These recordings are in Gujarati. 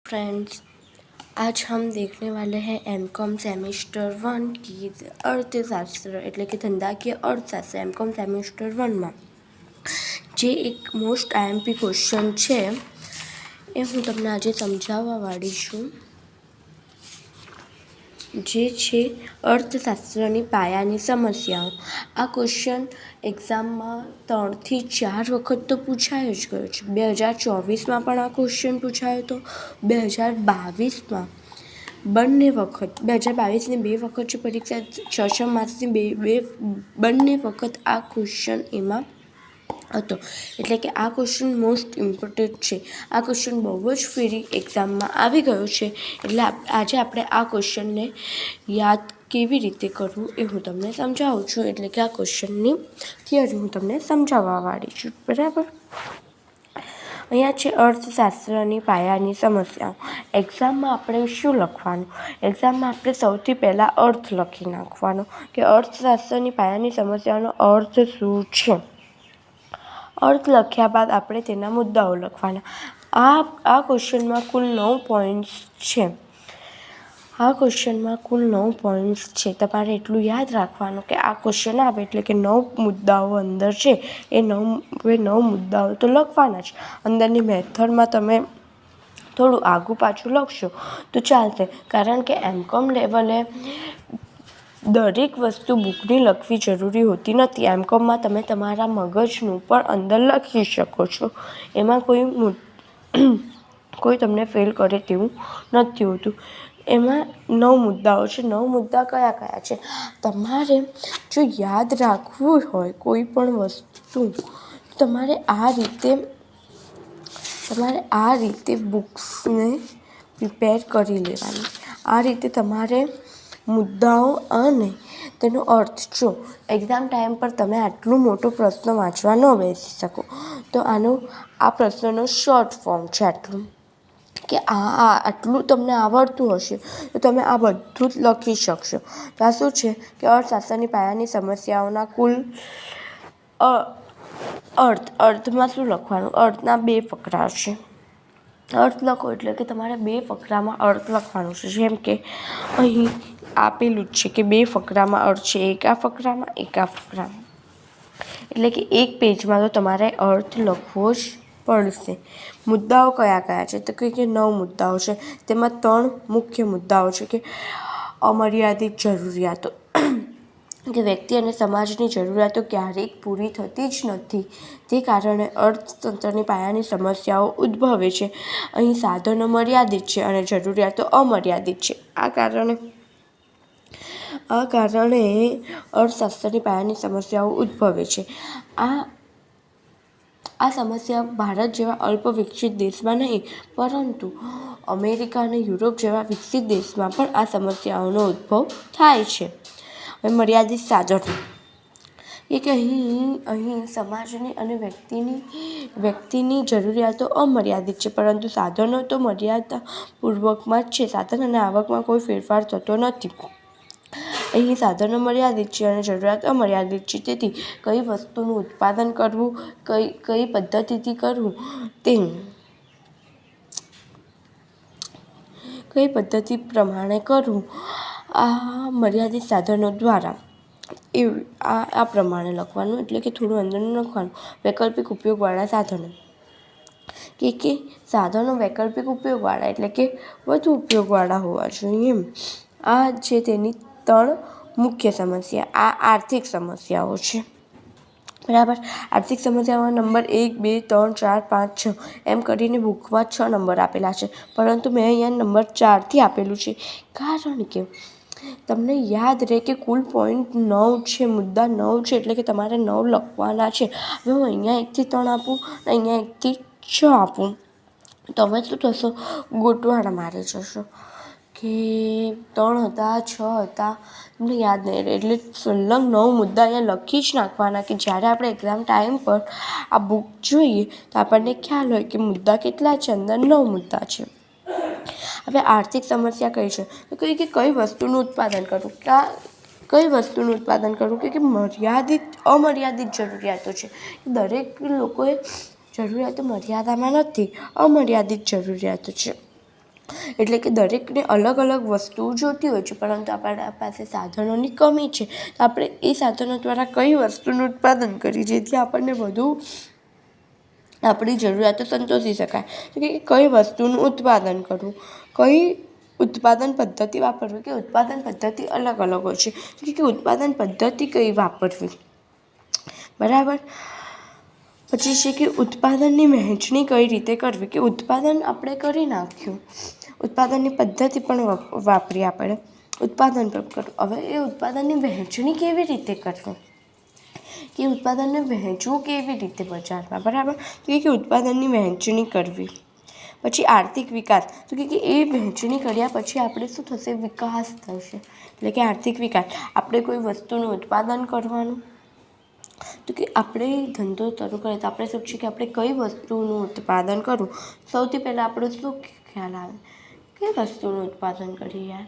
फ्रेंड्स, आज हम देखने वाले हैं एमकॉम सेमेस्टर 1 की अर्थशास्त्र એટલે કે ધંધાકીય અર્થશાસ્ત્ર એમકોમ સેમેસ્ટર 1 માં જે એક મોસ્ટ આઈએમપી ક્વેશ્ચન છે એ હું તમને આજે સમજાવવા વાળી છું, જે છે અર્થશાસ્ત્રની પાયાની સમસ્યાઓ. આ ક્વેશ્ચન એક્ઝામમાં 3 થી 4 વખત તો પૂછાયો જ ગયો છે. 2024માં પણ આ ક્વેશ્ચન પૂછાયો હતો, 2022માં બંને વખત, 2022ની 2 વખત છે પરીક્ષા, 6 માર્ક્સની બંને વખત આ ક્વેશ્ચન એમાં હતો. એટલે કે આ ક્વેશ્ચન મોસ્ટ ઇમ્પોર્ટન્ટ છે. આ ક્વેશ્ચન બહુ જ ફેરી એક્ઝામમાં આવી ગયો છે. એટલે આજે આપણે આ ક્વેશ્ચનને યાદ કેવી રીતે કરવું એ હું તમને સમજાવું છું. એટલે કે આ ક્વેશ્ચનની થિયરી હું તમને સમજાવવા વાળી છું, બરાબર. અહીંયા છે અર્થશાસ્ત્રની પાયાની સમસ્યાઓ. એક્ઝામમાં આપણે શું લખવાનું? એક્ઝામમાં આપણે સૌથી પહેલાં અર્થ લખી નાખવાનો કે અર્થશાસ્ત્રની પાયાની સમસ્યાઓનો અર્થ શું છે. અર્થ લખ્યા બાદ આપણે તેના મુદ્દાઓ લખવાના. આ ક્વેશ્ચનમાં કુલ 9 પોઈન્ટ્સ છે. આ ક્વેશ્ચનમાં કુલ 9 પોઈન્ટ્સ છે. તમારે એટલું યાદ રાખવાનું કે આ ક્વેશ્ચન આવે એટલે કે 9 મુદ્દાઓ અંદર છે. એ 9 મુદ્દાઓ તો લખવાના જ. અંદરની મેથડમાં તમે થોડું આગું પાછું લખશો તો ચાલશે, કારણ કે એમકોમ લેવલે દરેક વસ્તુ બુકની લખવી જરૂરી હોતી નથી. એમકોમમાં તમે તમારા મગજનું પણ અંદર લખી શકો છો. એમાં કોઈ તમને ફેલ કરે તેવું નથી હોતું. એમાં 9 મુદ્દાઓ છે. 9 મુદ્દા કયા કયા છે? તમારે જો યાદ રાખવું હોય કોઈ પણ વસ્તુ, તમારે આ રીતે બુક્સને પ્રિપેર કરી લેવાની. આ રીતે તમારે મુદ્દાઓ અને તેનો અર્થ, જો એક્ઝામ ટાઈમ પર તમે આટલું મોટો પ્રશ્ન વાંચવા ન બેસી શકો તો આ પ્રશ્નનો શોર્ટ ફોર્મ છે આટલું, કે આટલું તમને આવડતું હશે તો તમે આ બધું જ લખી શકશો. તો આ શું છે કે અર્થશાસ્ત્રની પાયાની સમસ્યાઓના કુલ અર્થમાં શું લખવાનું? અર્થના 2 ફકરા છે. અર્થ લખો એટલે કે તમારે 2 ફકરામાં અર્થ લખવાનું છે. જેમ કે અહીં આપેલું જ છે કે 2 ફકરામાં અર્થ છે, એક આ ફકરામાં, એક આ ફકરામાં. એટલે કે એક પેજમાં તો તમારે અર્થ લખવો જ પડશે. મુદ્દાઓ કયા કયા છે? તો કે 9 મુદ્દાઓ છે. તેમાં 3 મુખ્ય મુદ્દાઓ છે કે અમર્યાદિત જરૂરિયાતો, કે વ્યક્તિ અને સમાજની જરૂરિયાતો ક્યારેય પૂરી થતી જ નથી. તે કારણે અર્થતંત્રની પાયાની સમસ્યાઓ ઉદ્ભવે છે. અહીં સાધનો મર્યાદિત છે અને જરૂરિયાતો અમર્યાદિત છે. આ કારણે અર્થશાસ્ત્રની પાયાની સમસ્યાઓ ઉદ્ભવે છે. આ સમસ્યા ભારત જેવા અલ્પ વિકસિત દેશમાં નહીં, પરંતુ અમેરિકા અને યુરોપ જેવા વિકસિત દેશમાં પણ આ સમસ્યાઓનો ઉદ્ભવ થાય છે. હવે મર્યાદિત સાધનો, કે અહીં સમાજની અને વ્યક્તિની જરૂરિયાતો અમર્યાદિત છે, પરંતુ સાધનો તો મર્યાદાપૂર્વકમાં જ છે. સાધન અને આવકમાં કોઈ ફેરફાર થતો નથી. અહીં સાધનો મર્યાદિત છે અને જરૂરિયાત અમર્યાદિત છે. તેથી કઈ વસ્તુનું ઉત્પાદન કરવું, કઈ પદ્ધતિથી કરવું, કઈ પદ્ધતિ પ્રમાણે કરવું, આ મર્યાદિત સાધનો દ્વારા આ પ્રમાણે લખવાનું. એટલે કે થોડું અંદરનું લખવાનું. વૈકલ્પિક ઉપયોગવાળા સાધનો, કે સાધનો વૈકલ્પિક ઉપયોગવાળા એટલે કે વધુ ઉપયોગવાળા હોવા જોઈએ એમ. આ છે તેની 3 મુખ્ય સમસ્યા. આ આર્થિક સમસ્યાઓ છે, બરાબર. આર્થિક સમસ્યાઓ નંબર 1, 2, 3, 4, 5, 6 એમ કરીને બુકમાં 6 નંબર આપેલા છે, પરંતુ મેં અહીંયા નંબર 4થી આપેલું છે, કારણ કે તમને યાદ રહે કે કુલ પોઈન્ટ 9 છે, મુદ્દા 9 છે, એટલે કે તમારે 9 લખવાના છે. હવે હું અહીંયા 1 થી 3 આપું, અહીંયા 1 થી 6 આપું, તમે શું થશો? ગોટવાળા મારી જશો કે 3 હતા, 6 હતા, તમને યાદ નહીં રહે. એટલે સલંગ 9 મુદ્દા અહીંયા લખી જ નાખવાના, કે જ્યારે આપણે એક્ઝામ ટાઈમ પર આ બુક જોઈએ તો આપણને ખ્યાલ હોય કે મુદ્દા કેટલા છે. અંદર 9 મુદ્દા છે. હવે આર્થિક સમસ્યા કઈ છે? તો કે કઈ વસ્તુનું ઉત્પાદન કરવું, કઈ વસ્તુનું ઉત્પાદન કરવું, કે અમર્યાદિત જરૂરિયાતો છે. દરેક લોકોએ જરૂરિયાતો મર્યાદામાં નથી, અમર્યાદિત જરૂરિયાતો છે. એટલે કે દરેકને અલગ અલગ વસ્તુઓ જોતી હોય છે, પરંતુ આપણા પાસે સાધનોની કમી છે. તો આપણે એ સાધનો દ્વારા કઈ વસ્તુનું ઉત્પાદન કરીએ જેથી આપણને વધુ આપણી જરૂરિયાતો સંતોષી શકાય. તો કે કઈ વસ્તુનું ઉત્પાદન કરવું, કઈ ઉત્પાદન પદ્ધતિ વાપરવી, કે ઉત્પાદન પદ્ધતિ અલગ અલગ હોય છે. તો કે ઉત્પાદન પદ્ધતિ કઈ વાપરવી, બરાબર. પછી છે કે ઉત્પાદનની વહેંચણી કઈ રીતે કરવી, કે ઉત્પાદન આપણે કરી નાખ્યું, ઉત્પાદનની પદ્ધતિ પણ વાપરી આપણે ઉત્પાદન પણ કરવું. હવે એ ઉત્પાદનની વહેંચણી કેવી રીતે કરવી, કે ઉત્પાદનને વહેંચવું કેવી રીતે બજારમાં, બરાબર. તો કે ઉત્પાદનની વહેંચણી કરવી. પછી આર્થિક વિકાસ, તો કે એ વહેંચણી કર્યા પછી આપણે શું થશે, વિકાસ થશે. એટલે કે આર્થિક વિકાસ, આપણે કોઈ વસ્તુનું ઉત્પાદન કરવાનું, તો કે આપણે ધંધો શરૂ કરીએ તો આપણે શું છે કે આપણે કઈ વસ્તુનું ઉત્પાદન કરવું. સૌથી પહેલાં આપણો શું ખ્યાલ આવે, કઈ વસ્તુનું ઉત્પાદન કરીએ યાર.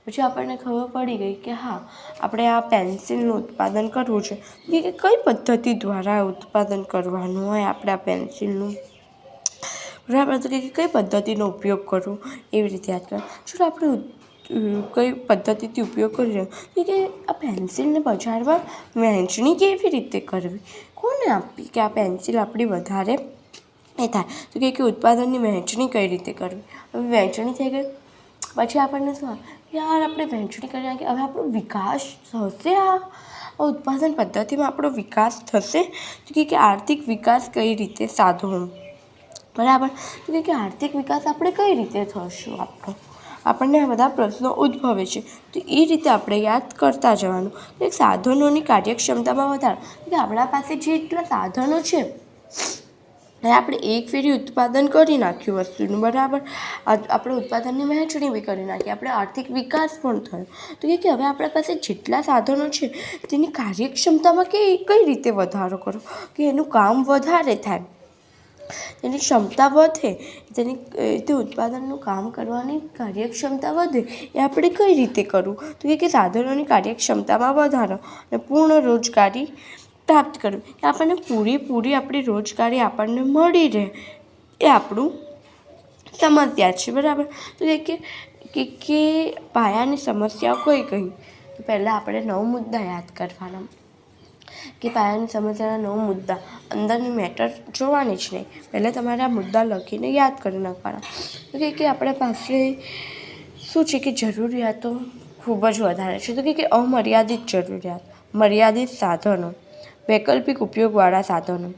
પછી આપણને ખબર પડી ગઈ કે હા, આપણે આ પેન્સિલનું ઉત્પાદન કરવું છે, કે કઈ પદ્ધતિ દ્વારા ઉત્પાદન કરવાનું હોય આપણે આ પેન્સિલનું, બરાબર. તો કે કઈ પદ્ધતિનો ઉપયોગ કરવો, એવી રીતે યાદ કરો. જો આપણે કઈ પદ્ધતિથી ઉપયોગ કરી રહ્યો કે આ પેન્સિલને બજારમાં વહેંચણી કેવી રીતે કરવી, કોને આપવી કે આ પેન્સિલ આપણી વધારે એ થાય. તો કે ઉત્પાદનની વહેંચણી કઈ રીતે કરવી. હવે વહેંચણી થઈ ગઈ પછી આપણને શું યાર, આપણે વહેંચણી કરી નાખીએ, હવે આપણો વિકાસ થશે, આ ઉત્પાદન પદ્ધતિમાં આપણો વિકાસ થશે. તો કે આર્થિક વિકાસ કઈ રીતે સાધવો, બરાબર. તો કે આર્થિક વિકાસ આપણે કઈ રીતે થશું, આપણને આ બધા પ્રશ્નો ઉદ્ભવે છે. તો એ રીતે આપણે યાદ કરતા જવાનું. એક સાધનોની કાર્યક્ષમતામાં વધારો, કે આપણા પાસે જેટલા સાધનો છે એ આપણે એક ફેરી ઉત્પાદન કરી નાખ્યું વસ્તુનું, બરાબર. આપણે ઉત્પાદનની વહેંચણી બી કરી નાખી, આપણે આર્થિક વિકાસ પણ થયો. તો કે હવે આપણા પાસે જેટલા સાધનો છે તેની કાર્યક્ષમતામાં કઈ રીતે વધારો કરો, કે એનું કામ વધારે થાય, તેની ક્ષમતા વધે, તે ઉત્પાદનનું કામ કરવાની કાર્યક્ષમતા વધે, એ આપણે કઈ રીતે કરવું. તો કે સાધનોની કાર્યક્ષમતામાં વધારો અને પૂર્ણ રોજગારી પ્રાપ્ત કરવી, કે આપણને પૂરેપૂરી આપણી રોજગારી આપણને મળી રહે, એ આપણું સમસ્યા છે, બરાબર. તો કે પાયાની સમસ્યાઓ કઈ કઈ, તો પહેલાં આપણે 9 મુદ્દા યાદ કરવાના, કે પાયાની સમસ્યાના 9 મુદ્દા, અંદરની મેટર જોવાની જ નહીં, પહેલાં તમારે આ મુદ્દા લખીને યાદ કરી નાખવાના. તો કે આપણા પાસે શું છે કે જરૂરિયાતો ખૂબ જ વધારે છે. તો કે અમર્યાદિત જરૂરિયાત, મર્યાદિત સાધનો, વૈકલ્પિક ઉપયોગવાળા સાધનો,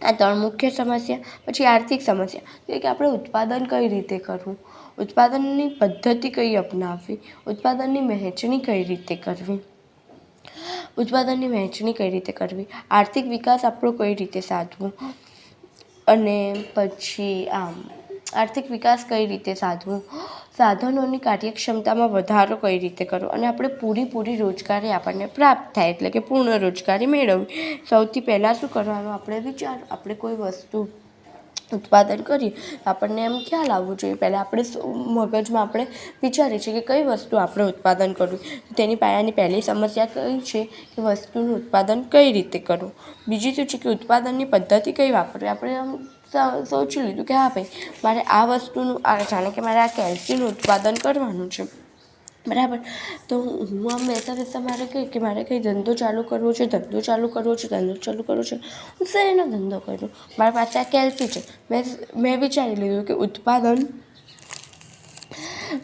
આ 3 મુખ્ય સમસ્યા. પછી આર્થિક સમસ્યા, કે આપણે ઉત્પાદન કઈ રીતે કરવું, ઉત્પાદનની પદ્ધતિ કઈ અપનાવવી, ઉત્પાદનની વહેંચણી કઈ રીતે કરવી, ઉત્પાદનની વહેંચણી કઈ રીતે કરવી, આર્થિક વિકાસ આપણો કઈ રીતે સાધવું, અને પછી આર્થિક વિકાસ કઈ રીતે સાધવું, સાધનોની કાર્યક્ષમતામાં વધારો કઈ રીતે કરવો, અને આપણે પૂરી રોજગારી આપણને પ્રાપ્ત થાય, એટલે કે પૂર્ણ રોજગારી મેળવવી. સૌથી પહેલાં શું કરવાનું, આપણે આપણે કોઈ વસ્તુ ઉત્પાદન કરીએ આપણને એમ ખ્યાલ આવવું જોઈએ, પહેલાં આપણે મગજમાં આપણે વિચારીએ છીએ કે કઈ વસ્તુ આપણે ઉત્પાદન કરવું. તેની પાયાની પહેલી સમસ્યા કઈ છે કે વસ્તુનું ઉત્પાદન કઈ રીતે કરવું. બીજી શું છે કે ઉત્પાદનની પદ્ધતિ કઈ વાપરવી. આપણે આમ સોચી લીધું કે હા ભાઈ, મારે આ વસ્તુનું જાણે કે મારે આ કેલ્શિયમનું ઉત્પાદન કરવાનું છે, બરાબર. તો હું આમ બેસા મારે કે મારે કંઈ ધંધો ચાલુ કરવો છે, હું શેનો ધંધો કરું, મારી પાસે આ કેલ્શિયમ છે. મેં વિચારી લીધું કે ઉત્પાદન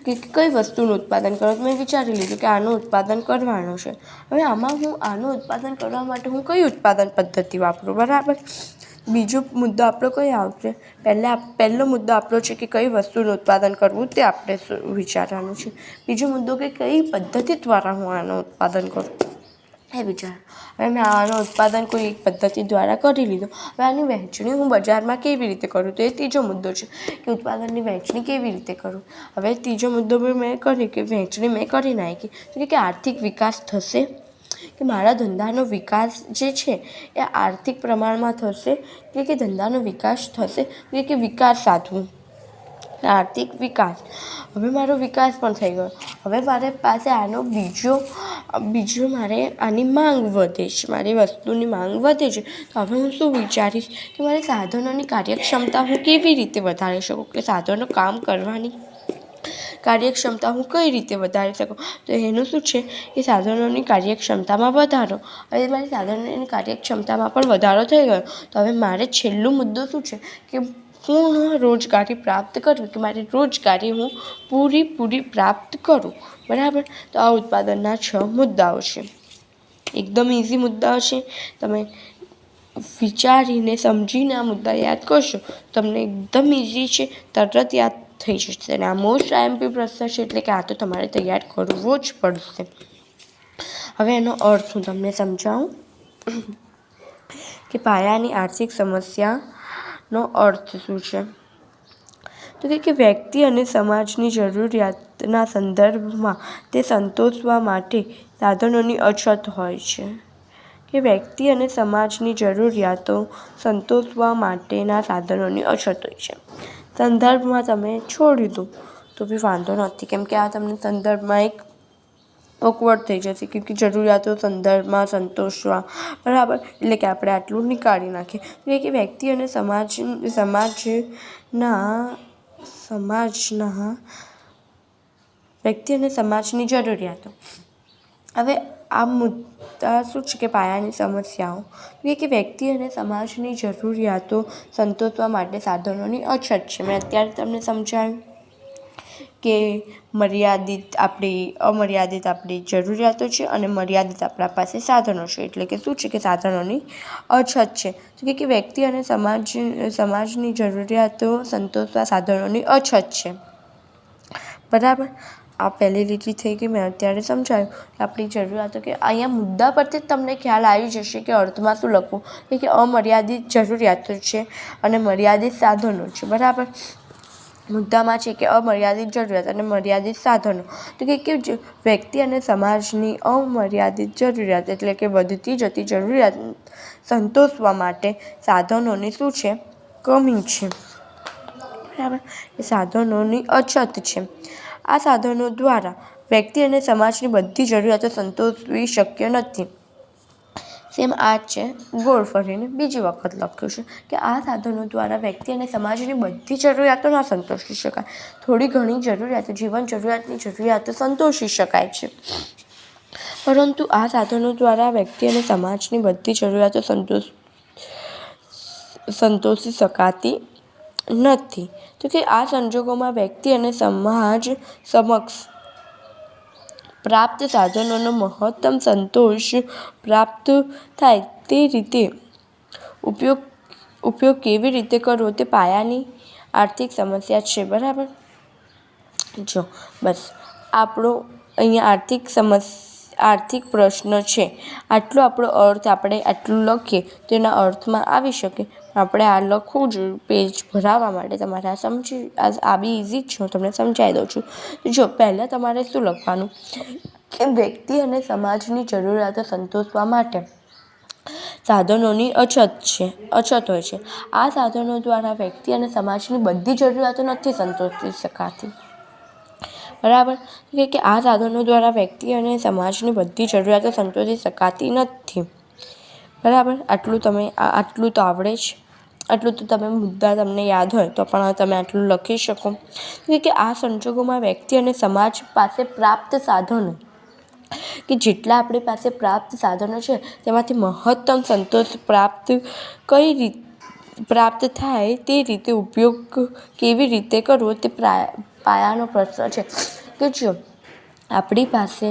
કે કઈ વસ્તુનું ઉત્પાદન કરવું, મેં વિચારી લીધું કે આનું ઉત્પાદન કરવાનું છે. હવે આમાં હું આનું ઉત્પાદન કરવા માટે હું કઈ ઉત્પાદન પદ્ધતિ વાપરું, બરાબર. બીજો મુદ્દો આપણો કઈ આવશે, પહેલો મુદ્દો આપણો છે કે કઈ વસ્તુનું ઉત્પાદન કરવું, તે આપણે વિચારવાનું છે. બીજો મુદ્દો કે કઈ પદ્ધતિ દ્વારા હું આનું ઉત્પાદન કરું, એ વિચાર. હવે મેં આનું ઉત્પાદન કોઈ એક પદ્ધતિ દ્વારા કરી લીધું, હવે આની વહેંચણી હું બજારમાં કેવી રીતે કરું, તો એ ત્રીજો મુદ્દો છે કે ઉત્પાદનની વહેંચણી કેવી રીતે કરું. હવે ત્રીજો મુદ્દો મેં કરી કે વહેંચણી મેં કરી નાખી, તો કે આર્થિક વિકાસ થશે, કે મારા ધંધાનો વિકાસ જે છે એ આર્થિક પ્રમાણમાં થશે, કે ધંધાનો વિકાસ થશે, કે વિકાસ સાધવું, આર્થિક વિકાસ. હવે મારો વિકાસ પણ થઈ ગયો. હવે મારી પાસે આનો બીજો બીજું મારે આની માંગ વધે છે, મારી વસ્તુની માંગ વધે છે, તો હવે હું શું વિચારીશ કે મારે સાધનોની કાર્યક્ષમતા હું કેવી રીતે વધારી શકું, કે સાધનો કામ કરવાની કાર્યક્ષમતા હું કઈ રીતે વધારી શકું. તો એનું શું છે કે સાધનોની કાર્યક્ષમતામાં વધારો. હવે મારી સાધનોની કાર્યક્ષમતામાં પણ વધારો થઈ ગયો, તો હવે મારે છેલ્લું મુદ્દો શું છે કે પૂર્ણ રોજગારી પ્રાપ્ત કરવી, કે મારી રોજગારી હું પૂરી પ્રાપ્ત કરું. બરાબર. તો આ ઉત્પાદનના 6 મુદ્દાઓ છે. એકદમ ઇઝી મુદ્દાઓ છે. તમે વિચારીને સમજીને આ મુદ્દા યાદ કરશો, તમને એકદમ ઇઝી છે, તરત યાદ થઈ જશે. અને આ મોસ્ટ આઈએમપી પ્રશ્ન છે, એટલે કે આ તો તમારે તૈયાર કરવો જ પડશે. હવે એનો અર્થ હું તમને સમજાવું કે પાયાની આર્થિક સમસ્યાનો અર્થ શું છે. તો કે વ્યક્તિ અને સમાજની જરૂરિયાતના સંદર્ભમાં તે સંતોષવા માટે સાધનોની અછત હોય છે. કે વ્યક્તિ અને સમાજની જરૂરિયાતો સંતોષવા માટેના સાધનોની અછત હોય છે. સંદર્ભમાં તમે છોડી દો તો બી વાંધો નથી, કેમ કે આ તમને સંદર્ભમાં એક ઓકવર્ડ થઈ જશે, કેમ કે જરૂરિયાતો સંદર્ભમાં સંતોષવા. બરાબર. એટલે કે આપણે આટલું નીકાળી નાખીએ કે વ્યક્તિ અને સમાજની જરૂરિયાતો. હવે આ મુદ્દા શું છે કે પાયાની સમસ્યાઓ કે વ્યક્તિ અને સમાજની જરૂરિયાતો સંતોષવા માટે સાધનોની અછત છે. મેં અત્યારે તમને સમજાવ્યું કે અમર્યાદિત આપણી જરૂરિયાતો છે અને મર્યાદિત આપણા પાસે સાધનો છે. એટલે કે શું છે કે સાધનોની અછત છે. તો કે વ્યક્તિ અને સમાજની જરૂરિયાતો સંતોષવા સાધનોની અછત છે. બરાબર. આ પહેલી લીટી થઈ ગઈ. મેં અત્યારે સમજાવ્યું કે આપણી જરૂરિયાતો, કે અહીંયા મુદ્દા પરથી જ તમને ખ્યાલ આવી જશે કે અર્થમાં શું લખવું, કે અમર્યાદિત જરૂરિયાતો છે અને મર્યાદિત સાધનો છે. બરાબર. મુદ્દામાં છે કે અમર્યાદિત જરૂરિયાત અને મર્યાદિત સાધનો. તો કે વ્યક્તિ અને સમાજની અમર્યાદિત જરૂરિયાત એટલે કે વધતી જતી જરૂરિયાત સંતોષવા માટે સાધનોની શું છે, કમી છે. બરાબર. એ સાધનોની અછત છે. આ સાધનો દ્વારા વ્યક્તિ અને સમાજની બધી જરૂરિયાતો સંતોષવી શક્ય નથી. સેમ આ જ છે, ગોળ ફરીને બીજી વખત લખ્યું છે કે આ સાધનો દ્વારા વ્યક્તિ અને સમાજની બધી જરૂરિયાતો ના સંતોષી શકાય. થોડી ઘણી જરૂરિયાતો, જીવન જરૂરિયાતની જરૂરિયાતો સંતોષી શકાય છે, પરંતુ આ સાધનો દ્વારા વ્યક્તિ અને સમાજની બધી જરૂરિયાતો સંતોષી શકાતી નથી. તો કે આ સંજોગોમાં વ્યક્તિ અને સમાજ સમક્ષ પ્રાપ્ત સાધનોનો મહત્તમ સંતોષ પ્રાપ્ત થાય તે રીતે ઉપયોગ કેવી રીતે કરવો તે પાયાની આર્થિક સમસ્યા છે. બરાબર. જો બસ આપણો અહીંયા આર્થિક પ્રશ્ન છે. આટલો આપણો અર્થ આપણે આટલું લખીએ તેના અર્થમાં આવી શકે. આપણે આ લખવું જોઈએ પેજ ભરાવવા માટે. તમારે આ બી ઇઝી જ છે, હું તમને સમજાવી દઉં છું. જો પહેલાં તમારે શું લખવાનું કે વ્યક્તિ અને સમાજની જરૂરિયાતો સંતોષવા માટે સાધનોની અછત હોય છે. આ સાધનો દ્વારા વ્યક્તિ અને સમાજની બધી જરૂરિયાતો નથી સંતોષી શકાતી. બરાબર. કે આ સાધનો દ્વારા વ્યક્તિ અને સમાજની બધી જરૂરિયાતો સંતોષી શકાતી નથી. બરાબર. આટલું તો આવડે જ. આટલું તો તમે મુદ્દા તમને યાદ હોય તો પણ તમે આટલું લખી શકો. કે આ સંજોગોમાં વ્યક્તિ અને સમાજ પાસે પ્રાપ્ત સાધનો, કે જેટલા આપણી પાસે પ્રાપ્ત સાધનો છે તેમાંથી મહત્તમ સંતોષ પ્રાપ્ત થાય તે રીતે ઉપયોગ કેવી રીતે કરવો તે પાયાનો પ્રશ્ન છે. કે જો આપણી પાસે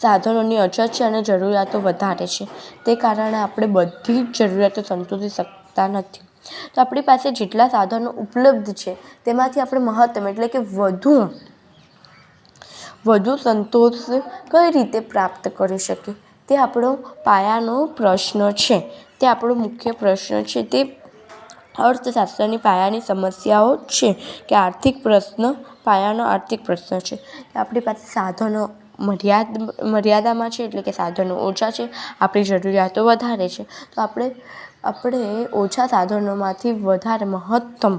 સાધનોની અછત છે અને જરૂરિયાતો વધારે છે, તે કારણે આપણે બધી જ જરૂરિયાતો સંતોષી શકતા નથી. તો આપણી પાસે જેટલા સાધનો ઉપલબ્ધ છે તેમાંથી આપણે મહત્તમ એટલે કે વધુ સંતોષ કઈ રીતે પ્રાપ્ત કરી શકીએ તે આપણો પાયાનો પ્રશ્ન છે. તે આપણો મુખ્ય પ્રશ્ન છે. તે અર્થશાસ્ત્રની પાયાની સમસ્યાઓ છે કે પાયાનો આર્થિક પ્રશ્ન છે. આપણી પાસે સાધનો મર્યાદામાં છે, એટલે કે સાધનો ઓછા છે, આપણી જરૂરિયાતો વધારે છે. તો આપણે ઓછા સાધનોમાંથી વધારે મહત્તમ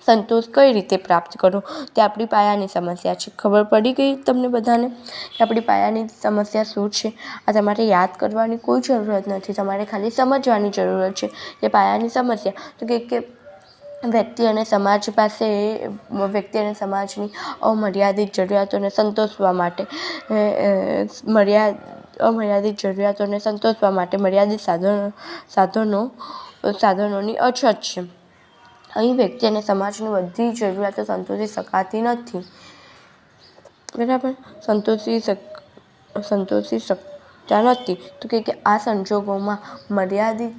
સંતોષ કઈ રીતે પ્રાપ્ત કરવો તે આપણી પાયાની સમસ્યા છે. ખબર પડી ગઈ તમને બધાને કે આપણી પાયાની સમસ્યા શું છે? આ તમારે યાદ કરવાની કોઈ જરૂરત નથી, તમારે ખાલી સમજવાની જરૂરત છે કે પાયાની સમસ્યા તો કે વ્યક્તિ અને સમાજની અમર્યાદિત જરૂરિયાતોને સંતોષવા માટે મર્યાદિત સાધનોની અછત છે. અહીં વ્યક્તિ અને સમાજની બધી જરૂરિયાતો સંતોષી શકાતી નથી. બરાબર, સંતોષી શકતા નથી તો કે આ સંજોગોમાં મર્યાદિત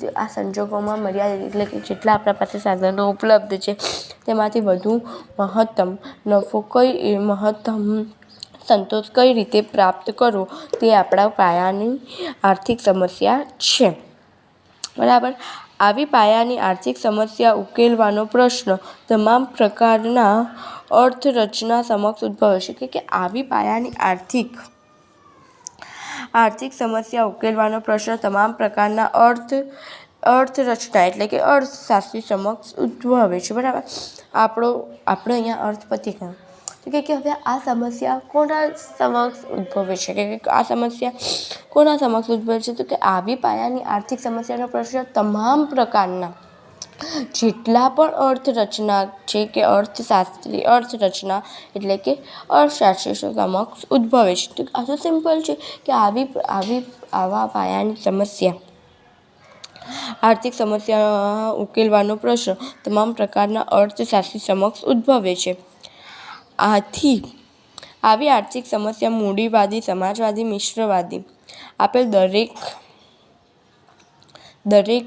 એટલે કે જેટલા આપણા પાસે સાધનો ઉપલબ્ધ છે તેમાંથી વધુ મહત્તમ સંતોષ કઈ રીતે પ્રાપ્ત કરવો તે આપણા પાયાની આર્થિક સમસ્યા છે. બરાબર, આવી પાયાની આર્થિક સમસ્યા ઉકેલવાનો પ્રશ્ન તમામ પ્રકારના અર્થરચના સમક્ષ ઉદ્ભવે છે. કે આવી પાયાની આર્થિક સમસ્યા ઉકેલવાનો પ્રશ્ન તમામ પ્રકારના અર્થરચના એટલે કે અર્થશાસ્ત્રી સમક્ષ ઉદ્ભવે છે. બરાબર, આપણે અહીંયા અર્થપતિ કહ્યું તો કે હવે આ સમસ્યા કોના સમક્ષ ઉદ્ભવે છે? કે આ સમસ્યા કોના સમક્ષ ઉદ્ભવે છે? તો કે આવી પાયાની આર્થિક સમસ્યાનો પ્રશ્ન તમામ પ્રકારના જેટલા પણ અર્થરચના છે કે અર્થરચના એટલે કે અર્થશાસ્ત્રી સમક્ષ ઉદ્ભવે છે. તો આ તો સિમ્પલ છે કે આવા પાયાની સમસ્યા આર્થિક સમસ્યા ઉકેલવાનો પ્રશ્ન તમામ પ્રકારના અર્થશાસ્ત્રી સમક્ષ ઉદ્ભવે છે. આવી આર્થિક સમસ્યા મૂડીવાદી, સમાજવાદી, મિશ્રવાદી આપેલ દરેક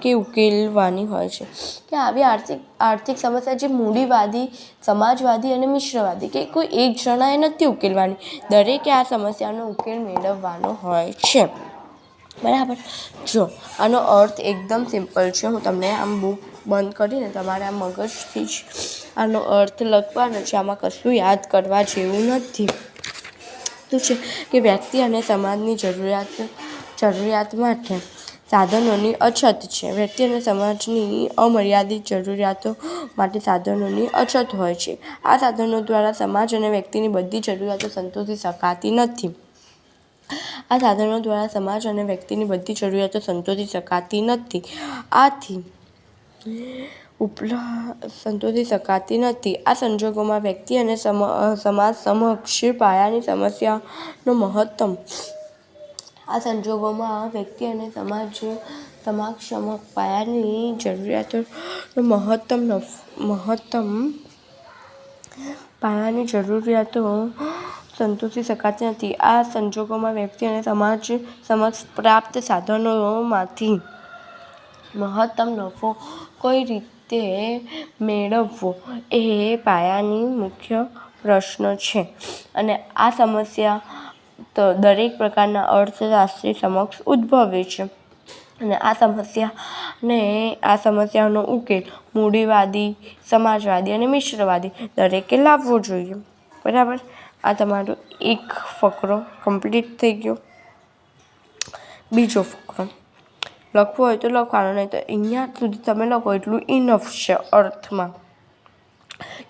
કે ઉકેલવાની હોય છે. કે આવી આર્થિક સમસ્યા જે મૂડીવાદી, સમાજવાદી અને મિશ્રવાદી કે કોઈ એક જણાએ નથી ઉકેલવાની, દરેકે આ સમસ્યાનો ઉકેલ મેળવવાનો હોય છે. બરાબર, જો આનો અર્થ એકદમ સિમ્પલ છે. હું તમને આમ બુક બંધ કરીને તમારે આ મગજથી જ આનો અર્થ લખવાનો છે, આમાં કશું યાદ કરવા જેવું નથી. શું છે કે વ્યક્તિ અને સમાજની જરૂરિયાત માટે સાધનોની અછત છે. વ્યક્તિ અને સમાજની અમર્યાદિત જરૂરિયાતો માટે સાધનોની અછત હોય છે. આ સાધનો દ્વારા સમાજ અને વ્યક્તિની બધી જરૂરિયાતો સંતોષી શકાતી નથી. આ સંજોગોમાં વ્યક્તિ અને સમાજ સમક્ષ પાયાની સમસ્યાનો પાયાની જરૂરિયાતો સંતોષી શકાતી નથી. આ સંજોગોમાં વ્યક્તિ અને સમાજ સમક્ષ પ્રાપ્ત સાધનોમાંથી મહત્તમ નફો કઈ રીતે મેળવવો એ પાયાની મુખ્ય પ્રશ્ન છે. અને આ સમસ્યા દરેક પ્રકારના અર્થશાસ્ત્રી સમક્ષ ઉદ્ભવે છે. અને આ સમસ્યાનો ઉકેલ મૂડીવાદી, સમાજવાદી અને મિશ્રવાદી દરેકે લાવવો જોઈએ. બરાબર, આ તમારો એક ફકરો કમ્પ્લીટ થઈ ગયો. બીજો ફકરો લખવો હોય તો લખવાનો, નહીં તો અહીંયા સુધી તમે લખો એટલું ઇનફ છે અર્થમાં,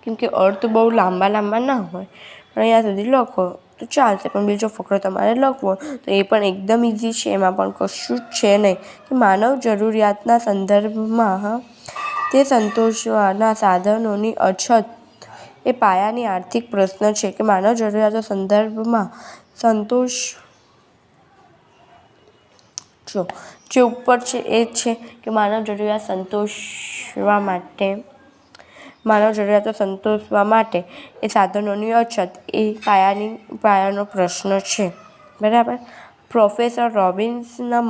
કેમકે અર્થ બહુ લાંબા ના હોય, પણ અહીંયા સુધી લખો તો ચાલશે. પણ બીજો ફકરો તમારે લખવો તો એ પણ એકદમ ઇઝી છે, એમાં પણ કશું જ છે નહીં. કે માનવ જરૂરિયાતના સંદર્ભમાં તે સંતોષવાના સાધનોની અછત એ પાયાની આર્થિક પ્રશ્ન છે. કે માનવ જરૂરિયાતો સંદર્ભમાં જે ઉપર છે એ છે કે માનવ જરૂરિયાતો સંતોષવા માટે એ સાધનોની અછત એ પાયાનો પ્રશ્ન છે. બરાબર, પ્રોફેસર રોબિન્સનના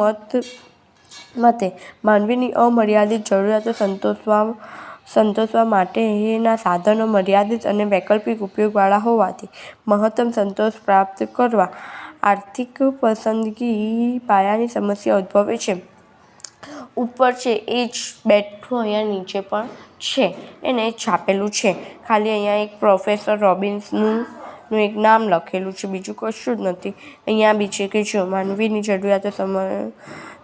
મતે માનવીની અમર્યાદિત જરૂરિયાતો સંતોષવા માટેના સાધનો મર્યાદિત અને વૈકલ્પિક ઉપયોગવાળા હોવાથી મહત્તમ સંતોષ પ્રાપ્ત કરવા આર્થિક પસંદગી પાયાની સમસ્યા ઉદ્ભવે છે. ઉપર છે એ જ બેઠું અહીંયા નીચે પણ છે, એને છાપેલું છે. ખાલી અહીંયા એક પ્રોફેસર રોબિન્સનનું એક નામ લખેલું છે, બીજું કશું જ નથી. અહીંયા બી છે કે જો માનવીની જરૂરિયાતો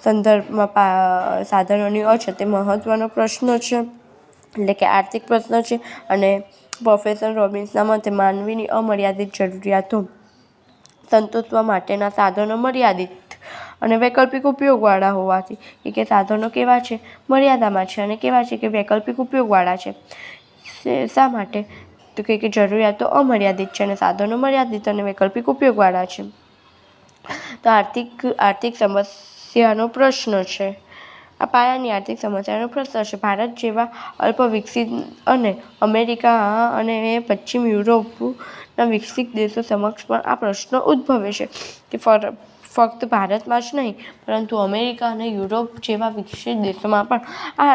સંદર્ભમાં સાધનોની અછત એ મહત્ત્વનો પ્રશ્ન છે. એટલે કે આર્થિક પ્રશ્ન છે. અને પ્રોફેસર રોબિન્સના મતે માનવીની અમર્યાદિત જરૂરિયાતો સંતોષવા માટેના સાધનો મર્યાદિત અને વૈકલ્પિક ઉપયોગવાળા હોવાથી કે સાધનો કેવા છે, મર્યાદામાં છે, અને કેવા છે કે વૈકલ્પિક ઉપયોગવાળા છે. શા માટે? તો કે જરૂરિયાતો અમર્યાદિત છે અને સાધનો મર્યાદિત અને વૈકલ્પિક ઉપયોગવાળા છે. તો આર્થિક સમસ્યાનો પ્રશ્ન છે. આ પાયાની આર્થિક સમસ્યાનો પ્રશ્ન છે. ભારત જેવા અલ્પ વિકસિત અને અમેરિકા અને પશ્ચિમ યુરોપના વિકસિત દેશો સમક્ષ પણ આ પ્રશ્ન ઉદ્ભવે છે કે ફક્ત ભારતમાં જ નહીં પરંતુ અમેરિકા અને યુરોપ જેવા વિકસિત દેશોમાં પણ આ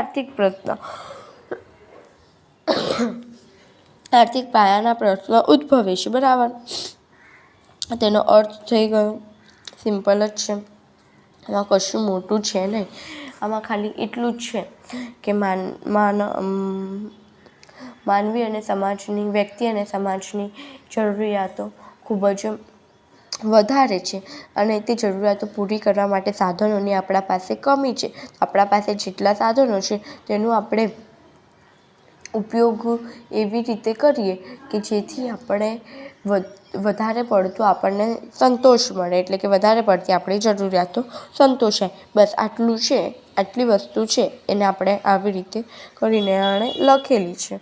આર્થિક પાયાના પ્રશ્નો ઉદ્ભવે છે. બરાબર, તેનો અર્થ થઈ ગયો સિમ્પલ જ છે. આમાં કશું મોટું છે નહીં. આમાં ખાલી એટલું જ છે કે માનવી અને સમાજની, વ્યક્તિ અને સમાજની જરૂરિયાતો ખૂબ જ વધારે છે અને તે જરૂરિયાતો પૂરી કરવા માટે સાધનોની આપણા પાસે કમી છે. આપણા પાસે જેટલા સાધનો છે તેનું આપણે ઉપયોગ એવી રીતે કરીએ કે જેથી આપણે વધારે પડતું આપણને સંતોષ મળે, એટલે કે વધારે પડતી આપણી જરૂરિયાતો સંતોષાય. બસ આટલું છે, આટલી વસ્તુ છે એને આપણે આવી રીતે કરીને લખેલી છે.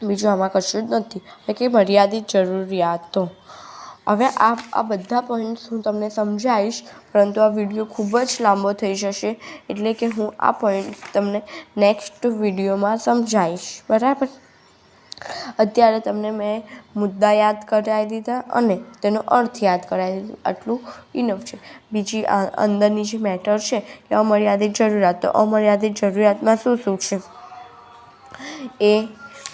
બીજું આમાં કશું જ નથી. કે મર્યાદિત જરૂરિયાતો. હવે આ બધા પોઈન્ટ્સ હું તમને સમજાવીશ, પરંતુ આ વિડીયો ખૂબ જ લાંબો થઈ જશે, એટલે કે હું આ પોઈન્ટ તમને નેક્સ્ટ વિડીયોમાં સમજાવીશ. બરાબર, અત્યારે તમને મેં મુદ્દા યાદ કરાવી દીધા અને તેનો અર્થ યાદ કરાવી દીધો. આટલું ઇનફ છે. બીજી અંદરની જે મેટર છે કે અમર્યાદિત જરૂરિયાત, તો અમર્યાદિત જરૂરિયાતમાં શું છે એ,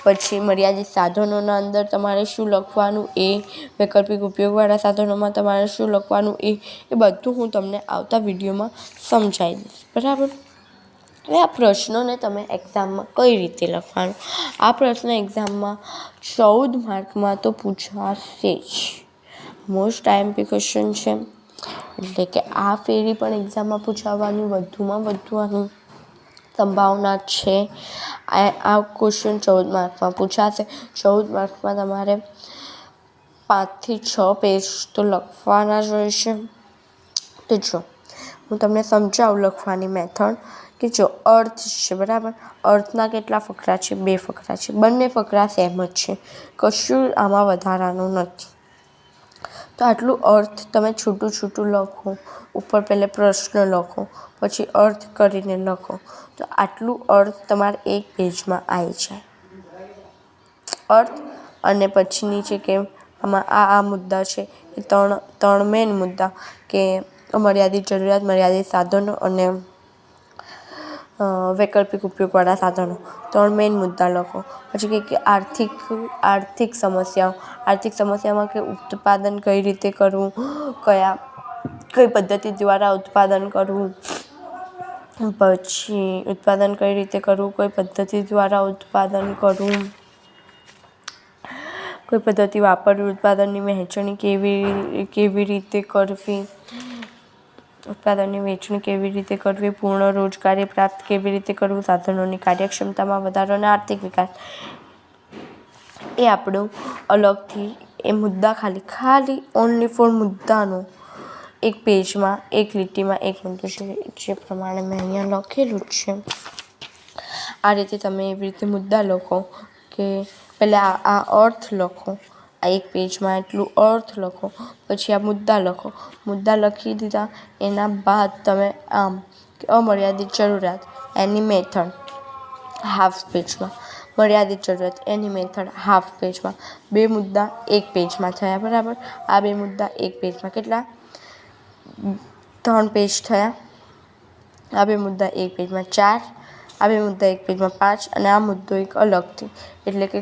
પછી મર્યાદિત સાધનોના અંદર તમારે શું લખવાનું એ, વૈકલ્પિક ઉપયોગવાળા સાધનોમાં તમારે શું લખવાનું એ બધું હું તમને આવતા વિડીયોમાં સમજાવી દઈશ. બરાબર, હવે આ પ્રશ્નોને તમે એક્ઝામમાં કઈ રીતે લખવાનું? આ પ્રશ્ન એક્ઝામમાં 14 માર્કમાં તો પૂછાશે જ. મોસ્ટ આઈએમપી ક્વેશ્ચન છે, એટલે કે આ ફેરી પણ એક્ઝામમાં પૂછાવાની વધુમાં વધુ સંભાવના છે. આ ક્વેશ્ચન 14 માર્કમાં પૂછાશે. 14 માર્કમાં તમારે 5 થી 6 પેજ તો લખવાના જ રહેશે. તો જો હું તમને સમજાવું લખવાની મેથડ, કે જો અર્થ છે, બરાબર, અર્થના કેટલા ફકરા છે? 2 ફકરા છે. બંને ફકરા સેમ જ છે, કશું આમાં વધારાનું નથી. તો આટલું અર્થ તમે છૂટું છૂટું લખો, ઉપર પહેલે પ્રશ્ન લખો, પછી અર્થ કરીને લખો, તો આટલું અર્થ તમારે એક પેજમાં આવી જાય. અર્થ અને પછી નીચે કે આમાં આ મુદ્દા છે એ ત્રણ મેઇન મુદ્દા, કે મર્યાદિત જરૂરિયાત, મર્યાદિત સાધનો અને વૈકલ્પિક ઉપયોગવાળા સાધનો, 3 મેઇન મુદ્દા લખો. પછી કે આર્થિક સમસ્યાઓ. આર્થિક સમસ્યામાં કે ઉત્પાદન કઈ રીતે કરવું, કઈ પદ્ધતિ દ્વારા ઉત્પાદન કરવું, પછી ઉત્પાદન કઈ રીતે કરવું, કઈ પદ્ધતિ દ્વારા ઉત્પાદન કરવું, કઈ પદ્ધતિ વાપરવી, ઉત્પાદનની વહેંચણી કેવી રીતે કરવી, ઉત્પાદનની વહેંચણી કેવી રીતે કરવી, પૂર્ણ રોજગારી પ્રાપ્ત કેવી રીતે કરવું, સાધનોની કાર્યક્ષમતામાં વધારો અને આર્થિક વિકાસ. એ આપણું અલગથી એ મુદ્દા ખાલી ઓનલી ફોર મુદ્દાનો એક પેજમાં, એક લીટીમાં એક મુદ્દો છે, જે પ્રમાણે મેં અહીંયા લખેલું જ છે. આ રીતે તમે એવી રીતે મુદ્દા લખો કે પહેલાં આ અર્થ લખો, આ એક પેજમાં એટલું અર્થ લખો, પછી આ મુદ્દા લખો. મુદ્દા લખી દીધા એના બાદ તમે અમર્યાદિત જરૂરિયાત એની મેથડ હાફ પેજમાં, મર્યાદિત જરૂરિયાત એની મેથડ હાફ પેજમાં. 2 મુદ્દા એક પેજમાં થયા. બરાબર, આ 2 મુદ્દા એક પેજમાં કેટલા? 3 પેજ થયા. આ 2 મુદ્દા એક પેજમાં 4, આ 2 મુદ્દા એક પેજમાં 5, અને આ મુદ્દો એક અલગથી, એટલે કે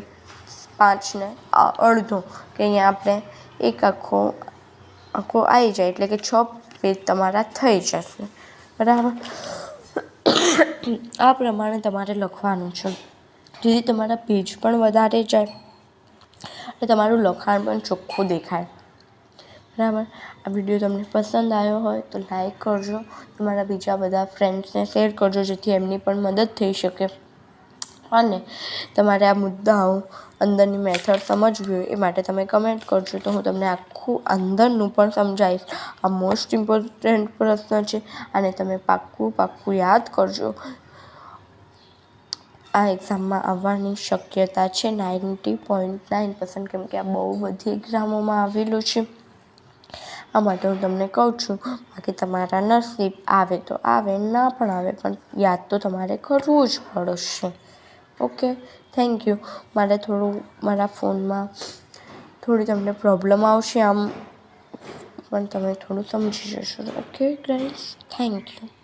5 ને અડધો, કે અહીંયા આપણે એક આખો આવી જાય, એટલે કે 6 પેજ તમારા થઈ જશે. બરાબર, આ પ્રમાણે તમારે લખવાનું છે, જેથી તમારા પેજ પણ વધારે જાય અને તમારું લખાણ પણ ચોખ્ખું દેખાય. બરાબર, આ વિડીયો તમને પસંદ આવ્યો હોય તો લાઈક કરજો, તમારા બીજા બધા ફ્રેન્ડ્સને શેર કરજો, જેથી એમની પણ મદદ થઈ શકે. અને તમારે આ મુદ્દાઓ અંદરની મેથડ સમજવી હોય એ માટે તમે કમેન્ટ કરજો, તો હું તમને આખું અંદરનું પણ સમજાવીશ. આ મોસ્ટ ઇમ્પોર્ટન્ટ પ્રશ્ન છે અને તમે પાક્કું યાદ કરજો. આ એક્ઝામમાં આવવાની શક્યતા છે 90.9%, કેમ કે આ બહુ બધી એક્ઝામોમાં આવેલું છે. આ માટે હું તમને કહું છું, બાકી તમારા નસીબ, આવે તો આવે, ના પણ આવે, પણ યાદ તો તમારે કરવું જ પડશે. Okay, thank you. મારા ફોનમાં થોડી તમને પ્રોબ્લેમ આવશે આમ, પણ તમે થોડું સમજી જશો. Okay guys, thank you.